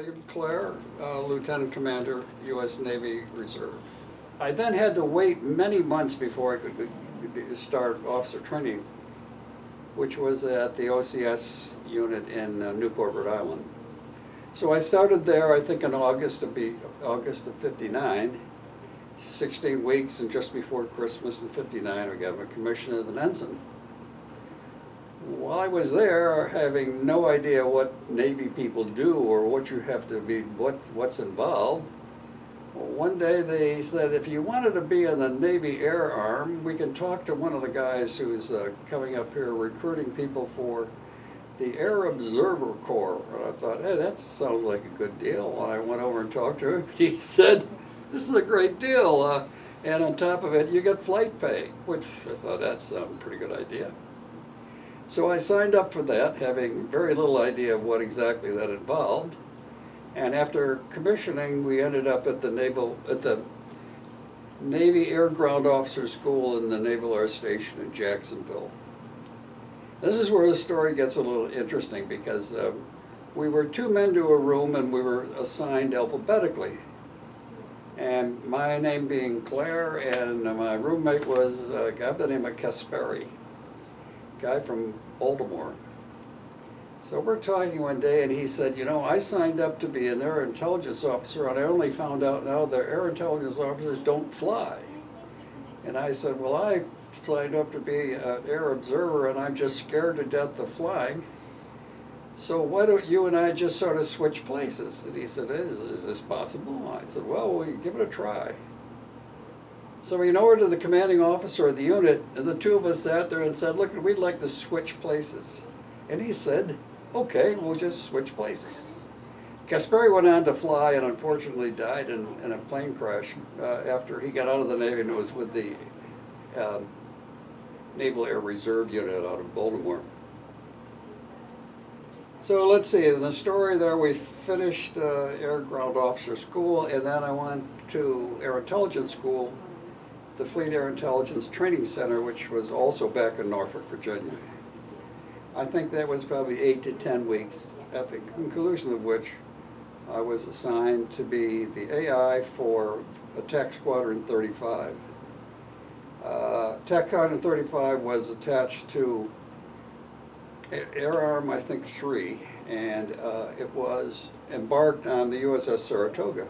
William Clair, Lieutenant Commander, U.S. Navy Reserve. I then had to wait many months before I could start officer training, which was at the OCS unit in Newport, Rhode Island. So I started there, I think in August of '59, 16 weeks, and just before Christmas in '59 I got my commission as an ensign. While I was there, having no idea what Navy people do or what you have to be, what's involved, one day they said, if you wanted to be in the Navy Air Arm, we can talk to one of the guys who's coming up here recruiting people for the Air Observer Corps. And I thought, hey, that sounds like a good deal. And I went over and talked to him. He said, this is a great deal. And on top of it, you get flight pay, which I thought that sounded a pretty good idea. So I signed up for that, having very little idea of what exactly that involved. And after commissioning, we ended up at the Navy Air Ground Officer School in the Naval Air Station in Jacksonville. This is where the story gets a little interesting, because we were 2 men to a room and we were assigned alphabetically. And my name being Clair, and my roommate was a guy by the name of Kasperi, guy from Baltimore. So we're talking one day and he said, you know, I signed up to be an air intelligence officer and I only found out now that air intelligence officers don't fly. And I said, well, I signed up to be an air observer and I'm just scared to death of flying. So why don't you and I just sort of switch places? And he said, is this possible? I said, well, we give it a try. So we went over to the commanding officer of the unit, and the two of us sat there and said, look, we'd like to switch places. And he said, okay, we'll just switch places. Kasperi went on to fly and unfortunately died in a plane crash after he got out of the Navy, and it was with the Naval Air Reserve unit out of Baltimore. So let's see, in the story there, we finished Air Ground Officer School, and then I went to Air Intelligence School, the Fleet Air Intelligence Training Center, which was also back in Norfolk, Virginia. I think that was probably 8 to 10 weeks, at the conclusion of which I was assigned to be the AI for Attack Squadron 35. Attack Squadron 35 was attached to Air Arm, I think, 3, and it was embarked on the USS Saratoga.